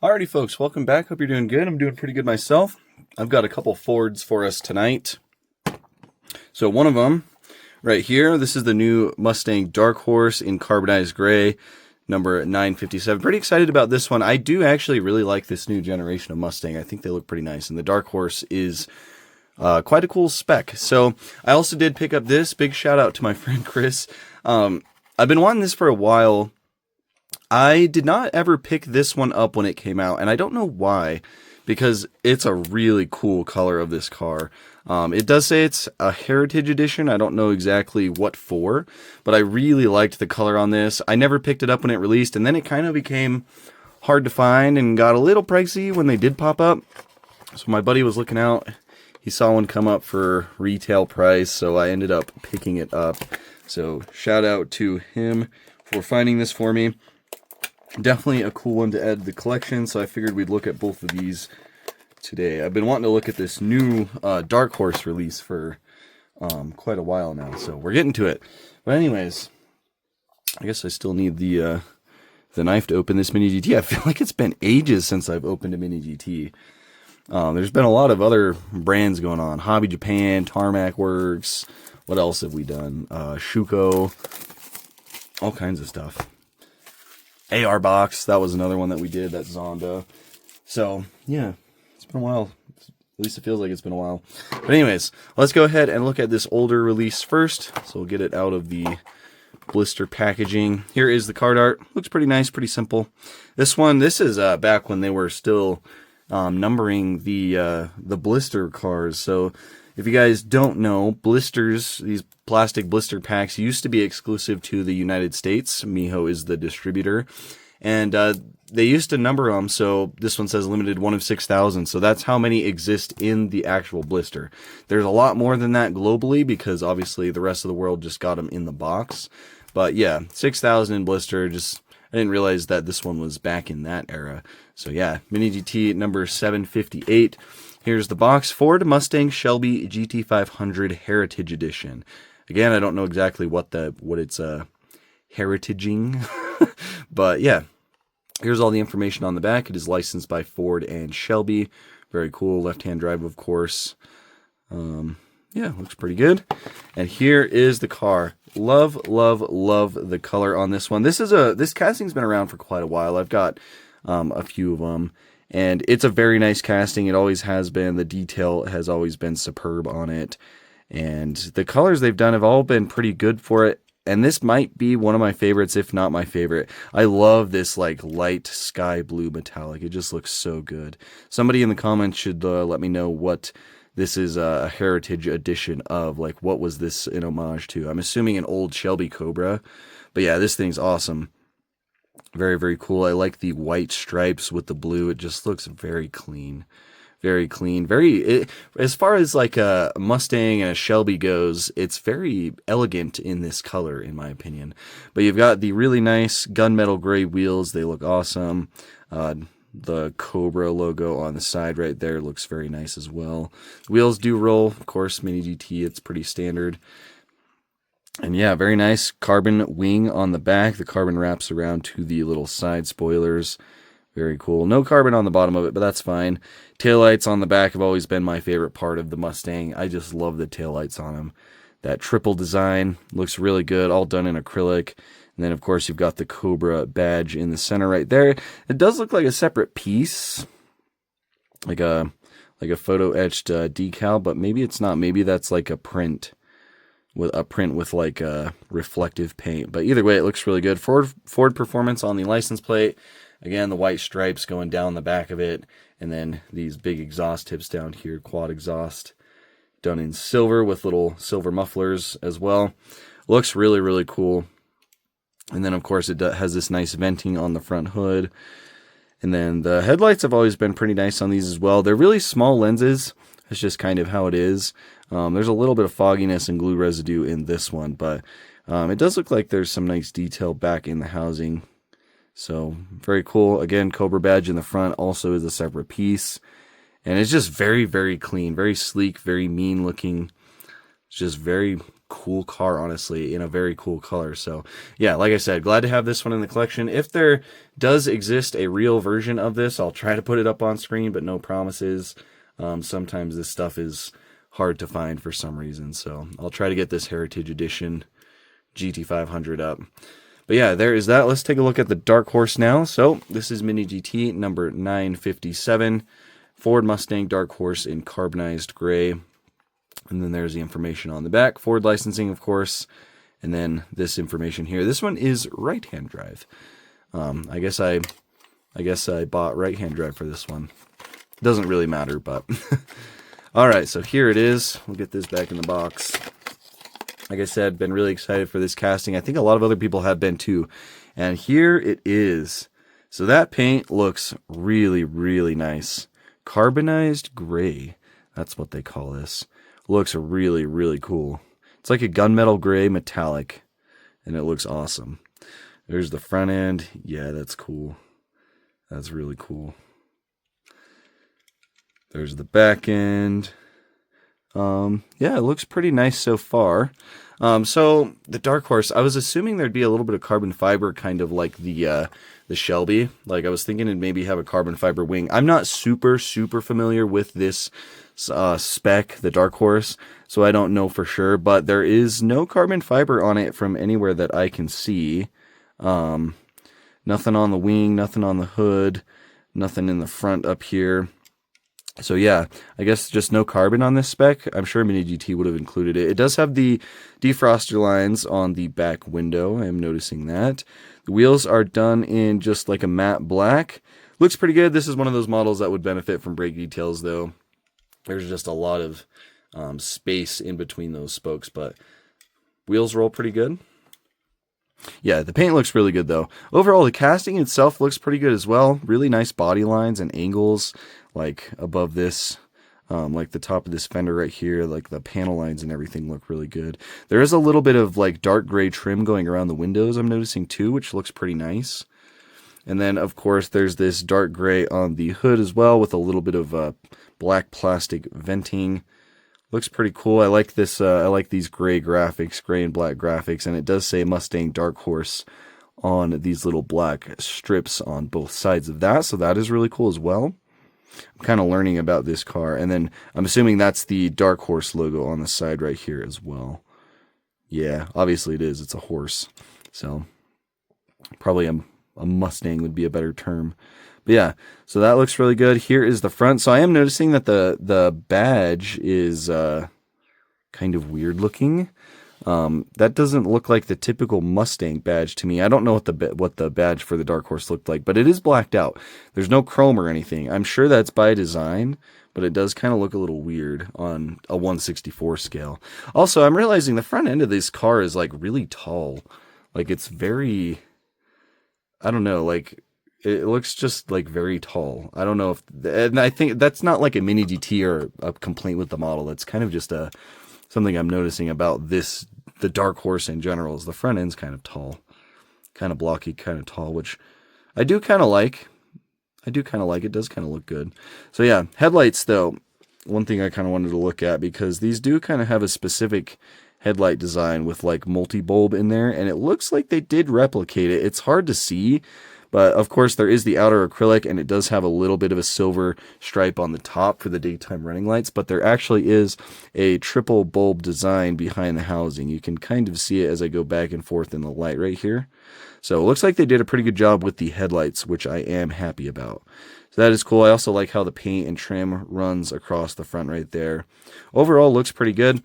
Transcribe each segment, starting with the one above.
Alrighty folks, welcome back. Hope you're doing good. I'm doing pretty good myself. I've got a couple Fords for us tonight. So one of them right here, this is the new Mustang Dark Horse in Carbonized Gray, number 957. Pretty excited about this one. I do actually really like this new generation of Mustang. I think they look pretty nice, and the Dark Horse is quite a cool spec. So I also did pick up this. Big shout out to my friend Chris. I've been wanting this for a while. I did not ever pick this one up when it came out, and I don't know why, because it's a really cool color of this car. It does say it's a Heritage Edition. I don't know exactly what for, but I really liked the color on this. I never picked it up when it released, and then it kind of became hard to find and got a little pricey when they did pop up. So my buddy was looking out. He saw one come up for retail price, so I ended up picking it up. So shout out to him for finding this for me. Definitely a cool one to add to the collection, so I figured we'd look at both of these today. I've been wanting to look at this new Dark Horse release for quite a while now, so we're getting to it. But anyways, I guess I still need the knife to open this Mini GT. I feel like it's been ages since I've opened a Mini GT. There's been a lot of other brands going on. Hobby Japan, Tarmac Works. What else have we done? Shuko. All kinds of stuff. AR Box, that was another one that we did, that's Zonda. So, yeah, it's been a while. At least it feels like it's been a while. But anyways, let's go ahead and look at this older release first. So we'll get it out of the blister packaging. Here is the card art. Looks pretty nice, pretty simple. This is back when they were still numbering the blister cars. So if you guys don't know, blisters, these plastic blister packs used to be exclusive to the United States. Miho is the distributor. And they used to number them, so this one says limited 1 of 6,000. So that's how many exist in the actual blister. There's a lot more than that globally because obviously the rest of the world just got them in the box. But yeah, 6,000 in blister. Just I didn't realize that this one was back in that era. So yeah, Mini GT number 758. Here's the box. Ford Mustang Shelby GT500 Heritage Edition. Again, I don't know exactly what it's heritaging, but yeah. Here's all the information on the back. It is licensed by Ford and Shelby. Very cool. Left-hand drive, of course. Yeah, looks pretty good. And here is the car. Love, love, love the color on this one. This casting's been around for quite a while. I've got a few of them. And it's a very nice casting. It always has been. The detail has always been superb on it. And the colors they've done have all been pretty good for it. And this might be one of my favorites, if not my favorite. I love this like light sky blue metallic. It just looks so good. Somebody in the comments should let me know what this is a Heritage Edition of. Like, what was this in homage to? I'm assuming an old Shelby Cobra. But yeah, this thing's awesome. Very, very cool. I like the white stripes with the blue. It just looks very clean. Very clean. As far as like a Mustang and a Shelby goes, it's very elegant in this color, in my opinion. But you've got the really nice gunmetal gray wheels. They look awesome. The Cobra logo on the side right there looks very nice as well. The wheels do roll. Of course, Mini GT, it's pretty standard. And yeah, very nice carbon wing on the back. The carbon wraps around to the little side spoilers. Very cool. No carbon on the bottom of it, but that's fine. Taillights on the back have always been my favorite part of the Mustang. I just love the taillights on them. That triple design looks really good, all done in acrylic. And then, of course, you've got the Cobra badge in the center right there. It does look like a separate piece, like a photo-etched decal, but maybe it's not. Maybe that's like a print. With like a reflective paint. But either way, it looks really good. Ford Performance on the license plate. Again, the white stripes going down the back of it. And then these big exhaust tips down here. Quad exhaust. Done in silver with little silver mufflers as well. Looks really, really cool. And then, of course, it has this nice venting on the front hood. And then the headlights have always been pretty nice on these as well. They're really small lenses. That's just kind of how it is. There's a little bit of fogginess and glue residue in this one, but it does look like there's some nice detail back in the housing. So, very cool. Again, Cobra badge in the front also is a separate piece. And it's just very, very clean, very sleek, very mean looking. It's just very cool car, honestly, in a very cool color. So yeah, like I said, glad to have this one in the collection. If there does exist a real version of this, I'll try to put it up on screen, but no promises. Sometimes this stuff is hard to find for some reason, so I'll try to get this Heritage Edition GT500 up. But yeah, there is that. Let's take a look at the Dark Horse now. So this is Mini GT number 957, Ford Mustang Dark Horse in carbonized gray. And then there's the information on the back, Ford licensing, of course, and then this information here. This one is right-hand drive. I guess I bought right-hand drive for this one. Doesn't really matter, but all right, so here it is. We'll get this back in the box. Like I said, been really excited for this casting. I think a lot of other people have been too. And here it is. So that paint looks really, really nice. Carbonized gray. That's what they call this. Looks really, really cool. It's like a gunmetal gray metallic, and it looks awesome. There's the front end. Yeah, that's cool. That's really cool. There's the back end. Yeah, it looks pretty nice so far. So the Dark Horse, I was assuming there'd be a little bit of carbon fiber, kind of like the Shelby. Like I was thinking it'd maybe have a carbon fiber wing. I'm not super familiar with this spec, the Dark Horse, so I don't know for sure. But there is no carbon fiber on it from anywhere that I can see. Nothing on the wing, nothing on the hood, nothing in the front up here. So yeah, I guess just no carbon on this spec. I'm sure Mini GT would have included it. It does have the defroster lines on the back window. I'm noticing that. The wheels are done in just like a matte black. Looks pretty good. This is one of those models that would benefit from brake details though. There's just a lot of space in between those spokes, but wheels roll pretty good. Yeah, the paint looks really good though. Overall, the casting itself looks pretty good as well. Really nice body lines and angles, like above this, like the top of this fender right here, like the panel lines and everything look really good. There is a little bit of like dark gray trim going around the windows I'm noticing too, which looks pretty nice. And then of course there's this dark gray on the hood as well with a little bit of black plastic venting. Looks pretty cool. I like this. I like these gray graphics, gray and black graphics, and it does say Mustang Dark Horse on these little black strips on both sides of that, so that is really cool as well. I'm kind of learning about this car, and then I'm assuming that's the Dark Horse logo on the side right here as well. Yeah, obviously it is. It's a horse, so probably a Mustang would be a better term. But yeah, so that looks really good. Here is the front. So I am noticing that the badge is kind of weird looking. That doesn't look like the typical Mustang badge to me. I don't know what the badge for the Dark Horse looked like, but it is blacked out. There's no chrome or anything. I'm sure that's by design, but it does kind of look a little weird on a 1/64 scale. Also, I'm realizing the front end of this car is like really tall. Like it's very, I don't know, like it looks just like very tall. I don't know if, and I think that's not like a Mini GT or a complaint with the model. That's kind of just something I'm noticing about the Dark Horse in general, is the front end's kind of tall, kind of blocky, kind of tall, which I do kind of like. It does kind of look good. So yeah, headlights though, one thing I kind of wanted to look at, because these do kind of have a specific headlight design with like multi-bulb in there, and it looks like they did replicate it. It's hard to see, but of course there is the outer acrylic, and it does have a little bit of a silver stripe on the top for the daytime running lights, but there actually is a triple bulb design behind the housing. You can kind of see it as I go back and forth in the light right here. So it looks like they did a pretty good job with the headlights, which I am happy about. So that is cool. I also like how the paint and trim runs across the front right there. Overall, looks pretty good.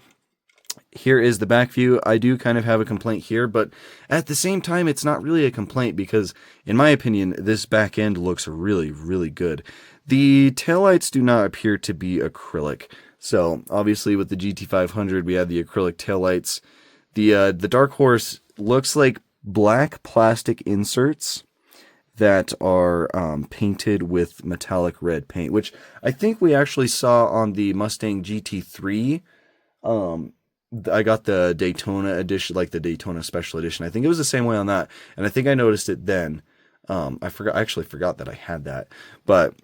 Here is the back view. I do kind of have a complaint here, but at the same time, it's not really a complaint because, in my opinion, this back end looks really, really good. The taillights do not appear to be acrylic. So, obviously, with the GT500, we had the acrylic taillights. The Dark Horse looks like black plastic inserts that are painted with metallic red paint, which I think we actually saw on the Mustang GT3. I got the Daytona edition, like the Daytona Special Edition. I think it was the same way on that, and I think I noticed it then. I actually forgot that I had that, but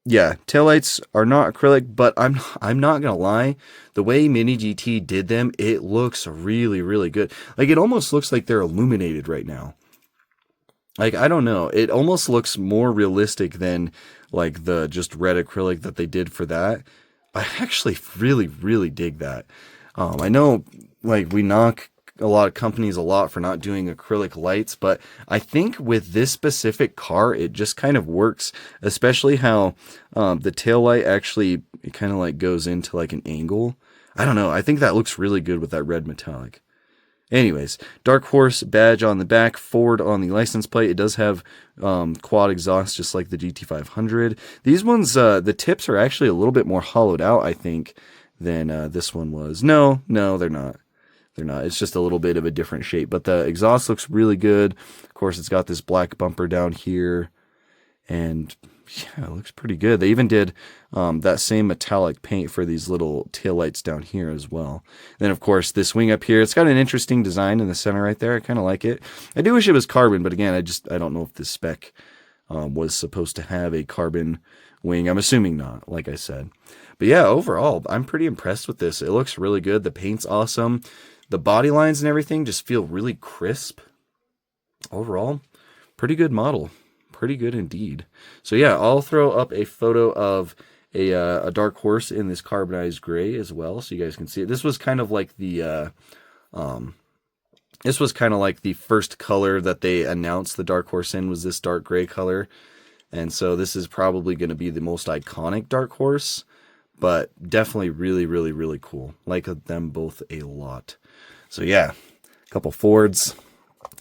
Yeah, taillights are not acrylic, but I'm not gonna lie. The way Mini GT did them, it looks really, really good. Like, it almost looks like they're illuminated right now. Like, I don't know. It almost looks more realistic than like the just red acrylic that they did for that. I actually really, really dig that. I know, like, we knock a lot of companies a lot for not doing acrylic lights, but I think with this specific car, it just kind of works, especially how the tail light actually, it kind of like goes into like an angle. I don't know. I think that looks really good with that red metallic. Anyways, Dark Horse badge on the back, Ford on the license plate. It does have quad exhaust, just like the GT500. These ones, the tips are actually a little bit more hollowed out, I think, than this one was. No, they're not. They're not. It's just a little bit of a different shape. But the exhaust looks really good. Of course, it's got this black bumper down here. And yeah, it looks pretty good. They even did that same metallic paint for these little taillights down here as well. Then, of course, this wing up here. It's got an interesting design in the center right there. I kind of like it. I do wish it was carbon, but again, I don't know if this spec was supposed to have a carbon wing. I'm assuming not, like I said. But yeah, overall, I'm pretty impressed with this. It looks really good. The paint's awesome. The body lines and everything just feel really crisp. Overall, pretty good model. Pretty good indeed. So yeah, I'll throw up a photo of a Dark Horse in this carbonized gray as well, so you guys can see it. This was kind of like the first color that they announced the Dark Horse in, was this dark gray color. And so this is probably going to be the most iconic Dark Horse, but definitely really, really, really cool. Like them both a lot. So yeah, a couple Fords.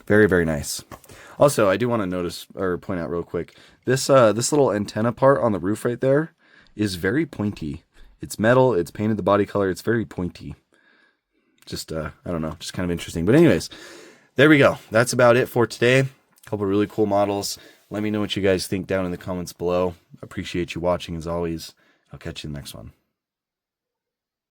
Very, very nice. Also, I do want to notice or point out real quick, this little antenna part on the roof right there is very pointy. It's metal, it's painted the body color, it's very pointy. Just, I don't know, just kind of interesting. But anyways, there we go. That's about it for today. A couple really cool models. Let me know what you guys think down in the comments below. Appreciate you watching as always. I'll catch you in the next one.